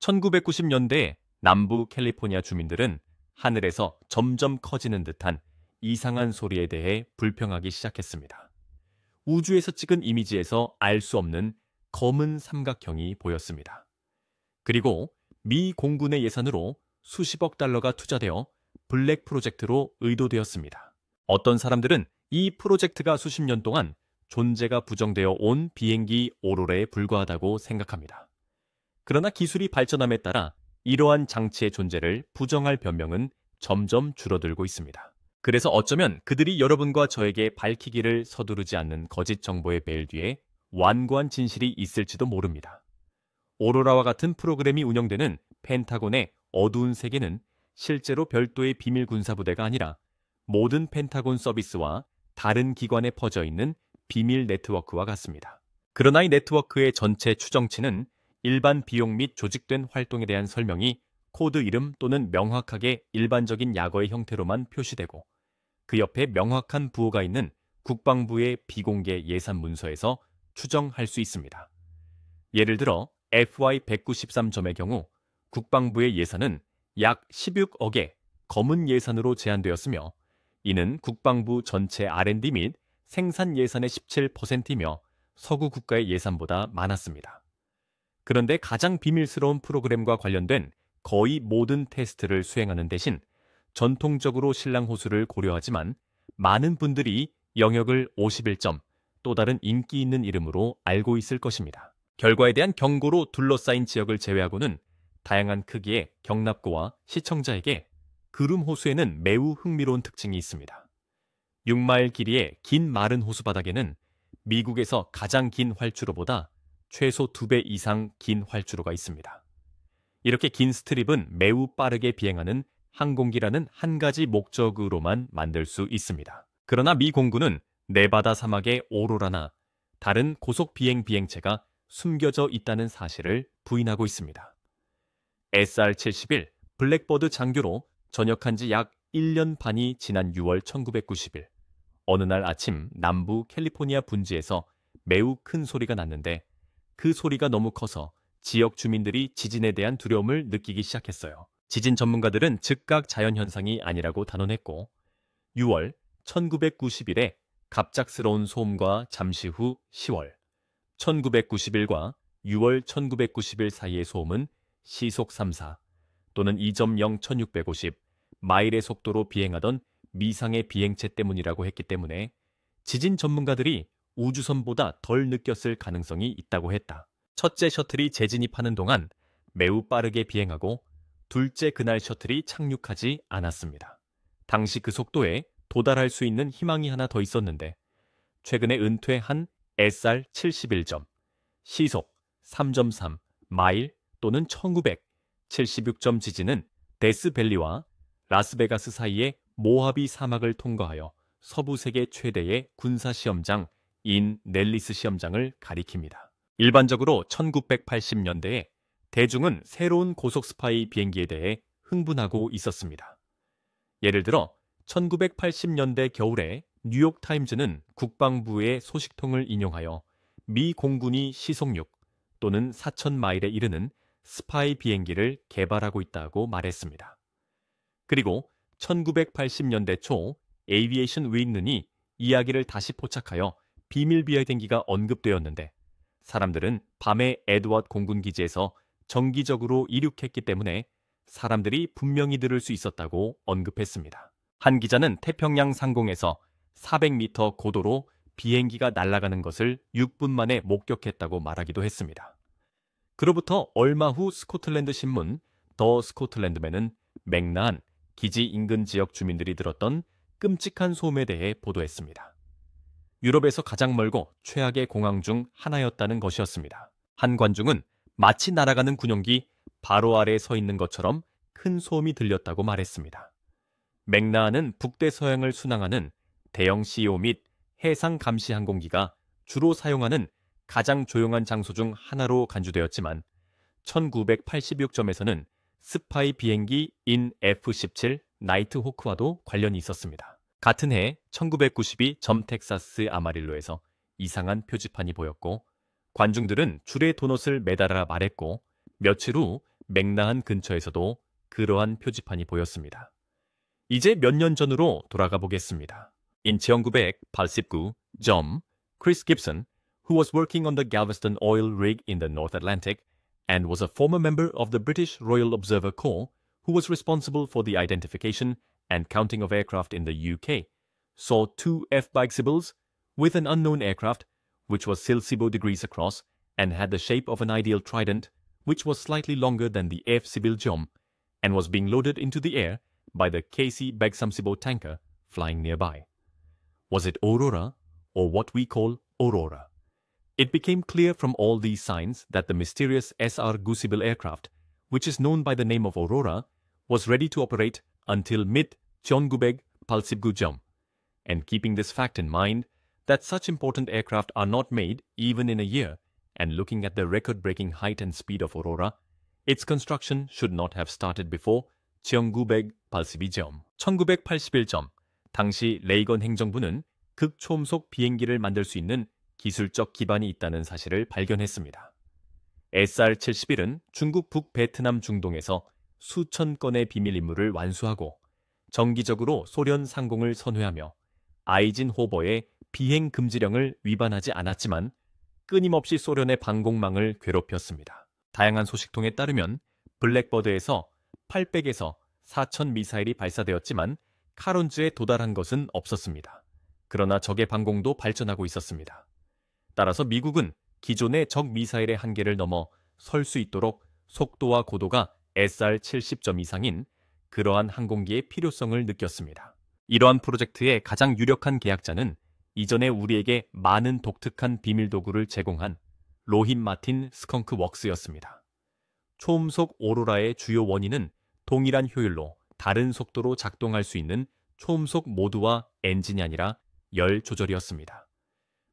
1990년대 남부 캘리포니아 주민들은 하늘에서 점점 커지는 듯한 이상한 소리에 대해 불평하기 시작했습니다. 우주에서 찍은 이미지에서 알 수 없는 검은 삼각형이 보였습니다. 그리고 미 공군의 예산으로 수십억 달러가 투자되어 블랙 프로젝트로 의도되었습니다. 어떤 사람들은 이 프로젝트가 수십 년 동안 존재가 부정되어 온 비행기 오로라에 불과하다고 생각합니다. 그러나 기술이 발전함에 따라 이러한 장치의 존재를 부정할 변명은 점점 줄어들고 있습니다. 그래서 어쩌면 그들이 여러분과 저에게 밝히기를 서두르지 않는 거짓 정보의 베일 뒤에 완고한 진실이 있을지도 모릅니다. 오로라와 같은 프로그램이 운영되는 펜타곤의 어두운 세계는 실제로 별도의 비밀 군사부대가 아니라 모든 펜타곤 서비스와 다른 기관에 퍼져 있는 비밀 네트워크와 같습니다. 그러나 이 네트워크의 전체 추정치는 일반 비용 및 조직된 활동에 대한 설명이 코드 이름 또는 명확하게 일반적인 약어의 형태로만 표시되고 그 옆에 명확한 부호가 있는 국방부의 비공개 예산 문서에서 추정할 수 있습니다. 예를 들어 FY193점의 경우 국방부의 예산은 약 16억의 검은 예산으로 제한되었으며 이는 국방부 전체 R&D 및 생산 예산의 17%이며 서구 국가의 예산보다 많았습니다. 그런데 가장 비밀스러운 프로그램과 관련된 거의 모든 테스트를 수행하는 대신 전통적으로 신랑 호수를 고려하지만 많은 분들이 영역을 51점, 또 다른 인기 있는 이름으로 알고 있을 것입니다. 결과에 대한 경고로 둘러싸인 지역을 제외하고는 다양한 크기의 경납고와 시청자에게 그룸 호수에는 매우 흥미로운 특징이 있습니다. 6마일 길이의 긴 마른 호수 바닥에는 미국에서 가장 긴 활주로보다 최소 2배 이상 긴 활주로가 있습니다. 이렇게 긴 스트립은 매우 빠르게 비행하는 항공기라는 한 가지 목적으로만 만들 수 있습니다. 그러나 미 공군은 네바다 사막의 오로라나 다른 고속 비행체가 숨겨져 있다는 사실을 부인하고 있습니다. SR-71 블랙버드 장교로 전역한 지 약 1년 반이 지난 6월 1990일 어느 날 아침 남부 캘리포니아 분지에서 매우 큰 소리가 났는데 그 소리가 너무 커서 지역 주민들이 지진에 대한 두려움을 느끼기 시작했어요. 지진 전문가들은 즉각 자연현상이 아니라고 단언했고 6월 1990일에 갑작스러운 소음과 잠시 후 10월 1991과 6월 1990일 사이의 소음은 시속 3사 또는 2.0 마일의 속도로 비행하던 미상의 비행체 때문이라고 했기 때문에 지진 전문가들이 우주선보다 덜 느꼈을 가능성이 있다고 했다. 첫째 셔틀이 재진입하는 동안 매우 빠르게 비행하고 둘째 그날 셔틀이 착륙하지 않았습니다. 당시 그 속도에 도달할 수 있는 희망이 하나 더 있었는데 최근에 은퇴한 SR-71점, 시속 3.3 마일 또는 1976점 지진은 데스밸리와 라스베가스 사이의 모하비 사막을 통과하여 서부 세계 최대의 군사시험장 인 넬리스 시험장을 가리킵니다. 일반적으로 1980년대에 대중은 새로운 고속 스파이 비행기에 대해 흥분하고 있었습니다. 예를 들어 1980년대 겨울에 뉴욕타임즈는 국방부의 소식통을 인용하여 미 공군이 시속 6 또는 4,000마일에 이르는 스파이 비행기를 개발하고 있다고 말했습니다. 그리고 1980년대 초 에이비에이션 윈는이 이야기를 다시 포착하여 비밀 비행기가 언급되었는데 사람들은 밤에 에드워드 공군기지에서 정기적으로 이륙했기 때문에 사람들이 분명히 들을 수 있었다고 언급했습니다. 한 기자는 태평양 상공에서 400m 고도로 비행기가 날아가는 것을 6분 만에 목격했다고 말하기도 했습니다. 그로부터 얼마 후 스코틀랜드 신문 더 스코틀랜드맨은 맥라한 기지 인근 지역 주민들이 들었던 끔찍한 소음에 대해 보도했습니다. 유럽에서 가장 멀고 최악의 공항 중 하나였다는 것이었습니다. 한 관중은 마치 날아가는 군용기 바로 아래에 서 있는 것처럼 큰 소음이 들렸다고 말했습니다. 맥라한은 북대서양을 순항하는 대형 CO 및 해상 감시 항공기가 주로 사용하는 가장 조용한 장소 중 하나로 간주되었지만 1986점에서는 스파이 비행기 인 F-17 나이트 호크와도 관련이 있었습니다. 같은 해 1992 점 텍사스 아마릴로에서 이상한 표지판이 보였고 관중들은 줄에 도넛을 매달아 말했고 며칠 후 맥라한 근처에서도 그러한 표지판이 보였습니다. 이제 몇 년 전으로 돌아가 보겠습니다. In 1989, John Chris Gibson, who was working on the Galveston oil rig in the North Atlantic and was a former member of the British Royal Observer Corps, who was responsible for the identification and counting of aircraft in the UK, saw two F-Bike Sybils with an unknown aircraft, which was still 15 degrees across and had the shape of an ideal trident, which was slightly longer than the F Sybil Jom, and was being loaded into the air by the KC Begsamsibo tanker flying nearby. Was it Aurora, or what we call Aurora? It became clear from all these signs that the mysterious SR Gusibil aircraft, which is known by the name of Aurora, was ready to operate until mid-1989 Palsibgujam. And keeping this fact in mind, that such important aircraft are not made even in a year, and looking at the record-breaking height and speed of Aurora, its construction should not have started before 1982점. 1981점. 당시 레이건 행정부는 극초음속 비행기를 만들 수 있는 기술적 기반이 있다는 사실을 발견했습니다. SR-71은 중국 북베트남 중동에서 수천 건의 비밀 임무를 완수하고 정기적으로 소련 상공을 선회하며 아이진호버의 비행 금지령을 위반하지 않았지만 끊임없이 소련의 방공망을 괴롭혔습니다. 다양한 소식통에 따르면 블랙버드에서 800에서 4000 미사일이 발사되었지만 카론즈에 도달한 것은 없었습니다. 그러나 적의 방공도 발전하고 있었습니다. 따라서 미국은 기존의 적 미사일의 한계를 넘어 설 수 있도록 속도와 고도가 SR-70점 이상인 그러한 항공기의 필요성을 느꼈습니다. 이러한 프로젝트의 가장 유력한 계약자는 이전에 우리에게 많은 독특한 비밀 도구를 제공한 로힌 마틴 스컹크 웍스였습니다. 초음속 오로라의 주요 원인은 동일한 효율로 다른 속도로 작동할 수 있는 초음속 모드와 엔진이 아니라 열 조절이었습니다.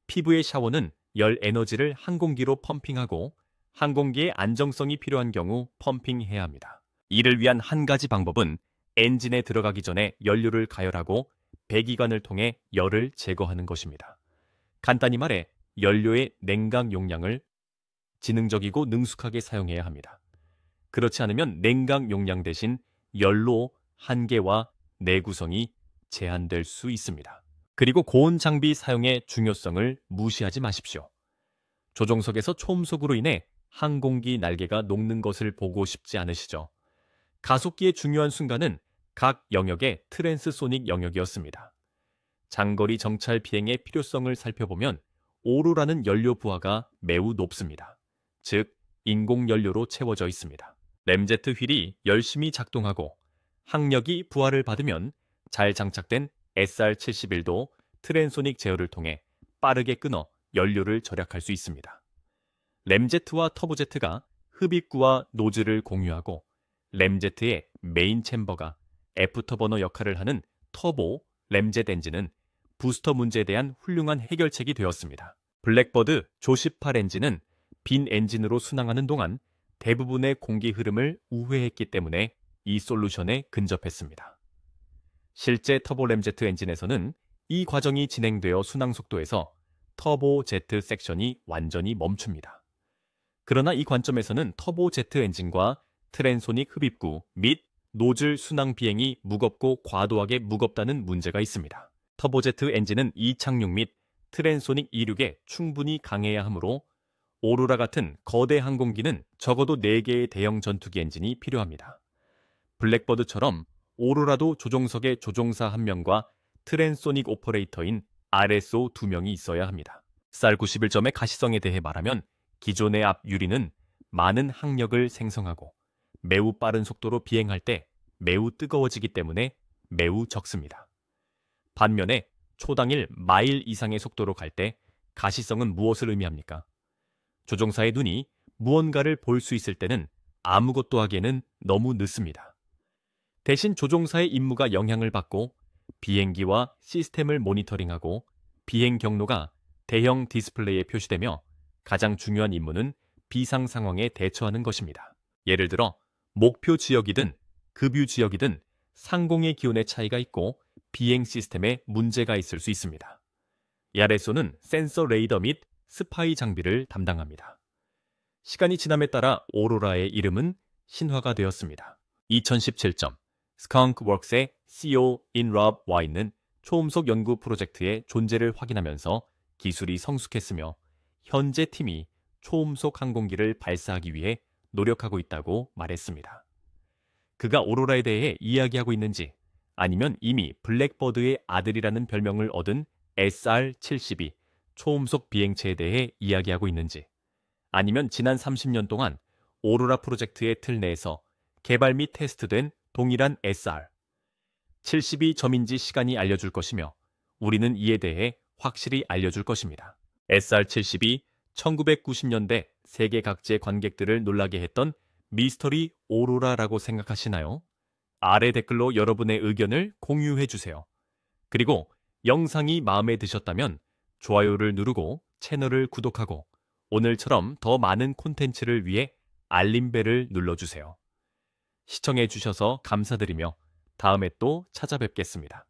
피부의 샤워는 열 에너지를 항공기로 펌핑하고 항공기의 안정성이 필요한 경우 펌핑해야 합니다. 이를 위한 한 가지 방법은 엔진에 들어가기 전에 연료를 가열하고 배기관을 통해 열을 제거하는 것입니다. 간단히 말해 연료의 냉각 용량을 지능적이고 능숙하게 사용해야 합니다. 그렇지 않으면 냉각 용량 대신 연료 한계와 내구성이 제한될 수 있습니다. 그리고 고온 장비 사용의 중요성을 무시하지 마십시오. 조종석에서 초음속으로 인해 항공기 날개가 녹는 것을 보고 싶지 않으시죠? 가속기의 중요한 순간은 각 영역의 트랜스소닉 영역이었습니다. 장거리 정찰 비행의 필요성을 살펴보면 오로라는 연료 부하가 매우 높습니다. 즉, 인공연료로 채워져 있습니다. 램제트 휠이 열심히 작동하고 항력이 부하를 받으면 잘 장착된 SR-71도 트랜소닉 제어를 통해 빠르게 끊어 연료를 절약할 수 있습니다. 램제트와 터보제트가 흡입구와 노즐을 공유하고 램제트의 메인 챔버가 애프터버너 역할을 하는 터보 램젯 엔진은 부스터 문제에 대한 훌륭한 해결책이 되었습니다. 블랙버드 조18 엔진은 빈 엔진으로 순항하는 동안 대부분의 공기 흐름을 우회했기 때문에 이 솔루션에 근접했습니다. 실제 터보 램제트 엔진에서는 이 과정이 진행되어 순항 속도에서 터보 제트 섹션이 완전히 멈춥니다. 그러나 이 관점에서는 터보 제트 엔진과 트랜소닉 흡입구 및 노즐 순항 비행이 무겁고 과도하게 무겁다는 문제가 있습니다. 터보제트 엔진은 이착륙 및 트랜소닉 이륙에 충분히 강해야 하므로 오로라 같은 거대 항공기는 적어도 4개의 대형 전투기 엔진이 필요합니다. 블랙버드처럼 오로라도 조종석의 조종사 1명과 트랜소닉 오퍼레이터인 RSO 2명이 있어야 합니다. SR-91점의 가시성에 대해 말하면 기존의 앞 유리는 많은 항력을 생성하고 매우 빠른 속도로 비행할 때 매우 뜨거워지기 때문에 매우 적습니다. 반면에 초당일 마일 이상의 속도로 갈 때 가시성은 무엇을 의미합니까? 조종사의 눈이 무언가를 볼 수 있을 때는 아무것도 하기에는 너무 늦습니다. 대신 조종사의 임무가 영향을 받고 비행기와 시스템을 모니터링하고 비행 경로가 대형 디스플레이에 표시되며 가장 중요한 임무는 비상 상황에 대처하는 것입니다. 예를 들어 목표 지역이든 급유 지역이든 상공의 기온의 차이가 있고 비행 시스템에 문제가 있을 수 있습니다. RSO는 센서 레이더 및 스파이 장비를 담당합니다. 시간이 지남에 따라 오로라의 이름은 신화가 되었습니다. 2017점 스컹크웍스의 CEO 인럽 와인은 초음속 연구 프로젝트의 존재를 확인하면서 기술이 성숙했으며 현재 팀이 초음속 항공기를 발사하기 위해 노력하고 있다고 말했습니다. 그가 오로라에 대해 이야기하고 있는지, 아니면 이미 블랙버드의 아들이라는 별명을 얻은 SR-72 초음속 비행체에 대해 이야기하고 있는지, 아니면 지난 30년 동안 오로라 프로젝트의 틀 내에서 개발 및 테스트된 동일한 SR-72 점인지 시간이 알려줄 것이며, 우리는 이에 대해 확실히 알려줄 것입니다. SR-72 1990년대 세계 각지의 관객들을 놀라게 했던 미스터리 오로라라고 생각하시나요? 아래 댓글로 여러분의 의견을 공유해주세요. 그리고 영상이 마음에 드셨다면 좋아요를 누르고 채널을 구독하고 오늘처럼 더 많은 콘텐츠를 위해 알림벨을 눌러주세요. 시청해주셔서 감사드리며 다음에 또 찾아뵙겠습니다.